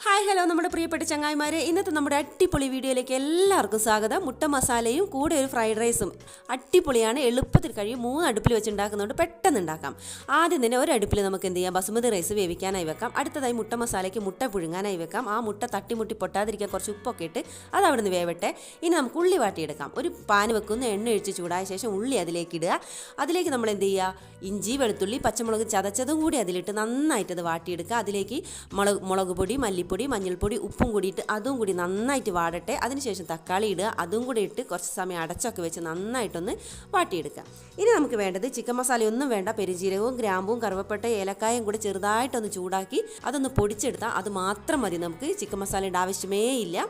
Hi hello നമ്മുടെ പ്രിയപ്പെട്ട ചങ്ങായിമാരെ, ഇന്നത്തെ നമ്മുടെ അടിപൊളി വീഡിയോയിലേക്ക് എല്ലാവർക്കും സ്വാഗതം. മുട്ട മസാലയും കൂടെ ഒരു ഫ്രൈഡ് റൈസും അടിപൊളിയാണ്, എളുപ്പത്തിൽ കഴിയും. 3 അടുപ്പിൽ വെച്ച് ഉണ്ടാക്കുന്നതുകൊണ്ട് പെട്ടെന്ന് ഉണ്ടാക്കാം. ആദ്യം തന്നെ ഒരു അടുപ്പിൽ നമുക്ക് എന്ത് ചെയ്യാം, ബസുമതി റൈസ് വേവിക്കാനായി വെക്കാം. അടുത്തതായി മുട്ട മസാലയ്ക്ക് മുട്ട പുഴുങ്ങാനായി വെക്കാം. ആ മുട്ട തട്ടിമുട്ടി പൊട്ടാതിരിക്കാൻ കുറച്ച് ഉപ്പൊക്കെ ഇട്ട് അത് അവിടെ നിന്ന് വേവട്ടെ. ഇനി നമുക്ക് ഉള്ളി വാട്ടിയെടുക്കാം. ഒരു പാൻ വെക്കുന്ന, എണ്ണ ഒഴിച്ച് ചൂടായ ശേഷം ഉള്ളി അതിലേക്ക് ഇടുക. അതിലേക്ക് നമ്മൾ എന്ത് ചെയ്യുക, ഇഞ്ചി വെളുത്തുള്ളി പച്ചമുളക് ചതച്ചതും കൂടി അതിലിട്ട് നന്നായിട്ടത് വാട്ടിയെടുക്കുക. അതിലേക്ക് മുളക് പൊടി, മല്ലിപ്പൊടി, മഞ്ഞൾപ്പൊടി, ഉപ്പും കൂടിയിട്ട് അതും കൂടി നന്നായിട്ട് വാടട്ടെ. അതിനുശേഷം തക്കാളി ഇടുക. അതും കൂടി ഇട്ട് കുറച്ച് സമയം അടച്ചൊക്കെ വെച്ച് നന്നായിട്ടൊന്ന് വാട്ടിയെടുക്കുക. ഇനി നമുക്ക് വേണ്ടത് ചിക്കൻ മസാലയൊന്നും വേണ്ട, പെരുജീരകവും ഗ്രാമ്പും കറുവപ്പട്ട ഏലക്കായും കൂടി ചെറുതായിട്ടൊന്ന് ചൂടാക്കി അതൊന്ന് പൊടിച്ചെടുത്താൽ അത് മാത്രം മതി. നമുക്ക് ചിക്കൻ മസാലയുടെ ആവശ്യമേ ഇല്ല.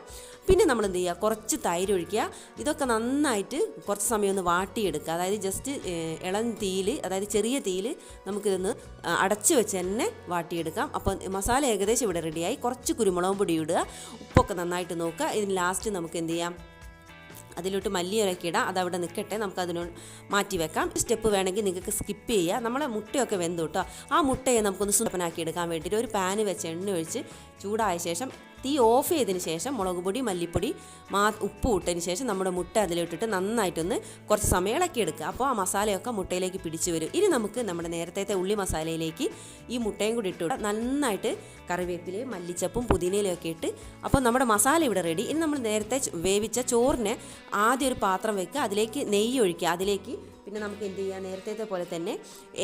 പിന്നെ നമ്മൾ എന്ത് ചെയ്യുക, കുറച്ച് തൈര് ഒഴിക്കുക. ഇതൊക്കെ നന്നായിട്ട് കുറച്ച് സമയം ഒന്ന് വാട്ടിയെടുക്കുക. അതായത് ജസ്റ്റ് ഇളം തീയിൽ, അതായത് ചെറിയ തീയിൽ നമുക്കിതൊന്ന് അടച്ച് വെച്ച് തന്നെ വാട്ടിയെടുക്കാം. അപ്പോൾ മസാല ഏകദേശം ഇവിടെ റെഡിയായി. കുറച്ച് കുരുമുളകും പൊടി ഇടുക, ഉപ്പൊക്കെ നന്നായിട്ട് നോക്കുക. ഇതിന് ലാസ്റ്റ് നമുക്ക് എന്ത് ചെയ്യാം, അതിലോട്ട് മല്ലിയിലൊക്കെ ഇടാം. അതവിടെ നിൽക്കട്ടെ, നമുക്കതിനോട് മാറ്റി വെക്കാം. സ്റ്റെപ്പ് വേണമെങ്കിൽ നിങ്ങൾക്ക് സ്കിപ്പ് ചെയ്യുക. നമ്മളെ മുട്ടയൊക്കെ വെന്തു കേട്ടോ. ആ മുട്ടയെ നമുക്കൊന്ന് സുന്ദരനാക്കി എടുക്കാൻ വേണ്ടിയിട്ട് ഒരു പാന് വെച്ച് എണ്ണ ഒഴിച്ച് ചൂടായ ശേഷം തീ ഓഫ് ചെയ്തതിന് ശേഷം മുളക് പൊടി, മല്ലിപ്പൊടി, ഉപ്പ് ഇട്ടതിന് ശേഷം നമ്മുടെ മുട്ട അതിലിട്ടിട്ട് നന്നായിട്ടൊന്ന് കുറച്ച് സമയം ഇളക്കിയെടുക്കുക. അപ്പോൾ ആ മസാലയൊക്കെ മുട്ടയിലേക്ക് പിടിച്ചു വരും. ഇനി നമുക്ക് നമ്മുടെ നേരത്തെ ഉള്ളി മസാലയിലേക്ക് ഈ മുട്ടയും കൂടി ഇട്ട് നന്നായിട്ട് കറിവേപ്പിലയും മല്ലിച്ചപ്പും പുതിനയിലും ഒക്കെ ഇട്ട്, അപ്പോൾ നമ്മുടെ മസാല ഇവിടെ റെഡി. ഇനി നമ്മൾ നേരത്തെ വേവിച്ച ചോറിന് ആദ്യം ഒരു പാത്രം വെക്കുക. അതിലേക്ക് നെയ്യ് ഒഴിക്കുക. അതിലേക്ക് പിന്നെ നമുക്ക് എന്ത് ചെയ്യുക, നേരത്തെ പോലെ തന്നെ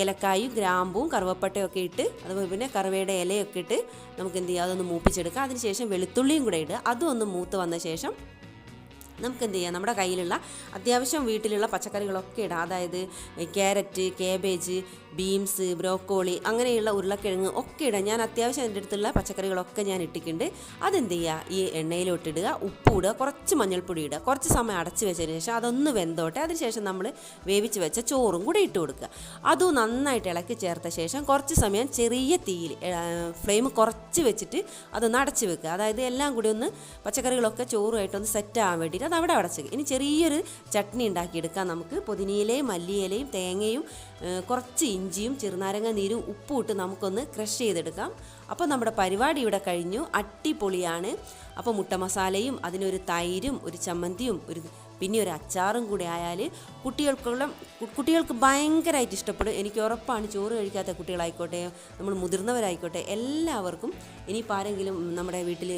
ഏലക്കായും ഗ്രാമ്പും കറുവപ്പട്ടയും ഒക്കെ ഇട്ട്, അതുപോലെ പിന്നെ കറുവയുടെ ഇലയൊക്കെ ഇട്ട് നമുക്ക് എന്ത് ചെയ്യുക, അതൊന്ന് മൂപ്പിച്ചെടുക്കുക. അതിനുശേഷം വെളുത്തുള്ളിയും കൂടെ ഇടുക. അതും ഒന്ന് മൂത്ത് വന്ന ശേഷം നമുക്ക് എന്ത് ചെയ്യാം, നമ്മുടെ കയ്യിലുള്ള അത്യാവശ്യം വീട്ടിലുള്ള പച്ചക്കറികളൊക്കെ ഇടാം. അതായത് ക്യാരറ്റ്, കാബേജ്, ബീൻസ്, ബ്രോക്കോളി, അങ്ങനെയുള്ള ഉരുളക്കിഴങ്ങ് ഒക്കെ ഇടാം. ഞാൻ അത്യാവശ്യം എൻ്റെ അടുത്തുള്ള പച്ചക്കറികളൊക്കെ ഞാൻ ഇട്ടിട്ടുണ്ട്. അതെന്ത് ചെയ്യുക, ഈ എണ്ണയിലോട്ടിടുക, ഉപ്പ് ഇടുക, കുറച്ച് മഞ്ഞൾപ്പൊടി ഇടുക. കുറച്ച് സമയം അടച്ച് വെച്ചതിന് ശേഷം അതൊന്ന് വെന്തോട്ടെ. അതിനുശേഷം നമ്മൾ വേവിച്ച് വെച്ച ചോറും കൂടി ഇട്ട് കൊടുക്കുക. അതും നന്നായിട്ട് ഇളക്കി ചേർത്ത ശേഷം കുറച്ച് സമയം ചെറിയ തീയിൽ, ഫ്ലെയിം കുറച്ച് വെച്ചിട്ട് അതൊന്ന് അടച്ച് വെക്കുക. അതായത് എല്ലാം കൂടി ഒന്ന് പച്ചക്കറികളൊക്കെ ചോറുമായിട്ടൊന്ന് സെറ്റ് ആവാൻ വേണ്ടിയിട്ട് അത് അവിടെ അടച്ച്. ഇനി ചെറിയൊരു ചട്നി ഉണ്ടാക്കിയെടുക്കാം. നമുക്ക് പുതിനയിലയും മല്ലിയിലയും തേങ്ങയും കുറച്ച് ഇഞ്ചിയും ചെറുനാരങ്ങ നീരും ഉപ്പും ഇട്ട് നമുക്കൊന്ന് ക്രഷ് ചെയ്തെടുക്കാം. അപ്പോൾ നമ്മുടെ പരിപാടി ഇവിടെ കഴിഞ്ഞു. അടിപൊളിയാണ്. അപ്പോൾ മുട്ട മസാലയും അതിനൊരു തൈരും ഒരു ചമ്മന്തിയും പിന്നെ ഒരു അച്ചാറും കൂടി ആയാൽ കുട്ടികൾക്ക് ഭയങ്കരമായിട്ട് ഇഷ്ടപ്പെടും. എനിക്ക് ഉറപ്പാണ്. ചോറ് കഴിക്കാത്ത കുട്ടികളായിക്കോട്ടെ, നമ്മൾ മുതിർന്നവരായിക്കോട്ടെ, എല്ലാവർക്കും. ഇനിയിപ്പോൾ ആരെങ്കിലും നമ്മുടെ വീട്ടിൽ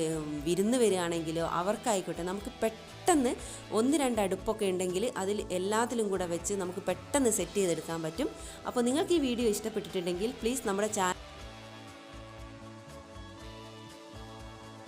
വിരുന്ന് വരികയാണെങ്കിലോ അവർക്കായിക്കോട്ടെ, നമുക്ക് പെട്ടെന്ന് 1-2 അടുപ്പൊക്കെ ഉണ്ടെങ്കിൽ അതിൽ എല്ലാത്തിലും കൂടെ വെച്ച് നമുക്ക് പെട്ടെന്ന് സെറ്റ് ചെയ്തെടുക്കാൻ പറ്റും. അപ്പോൾ നിങ്ങൾക്ക് ഈ വീഡിയോ ഇഷ്ടപ്പെട്ടിട്ടുണ്ടെങ്കിൽ പ്ലീസ് നമ്മുടെ ചാനൽ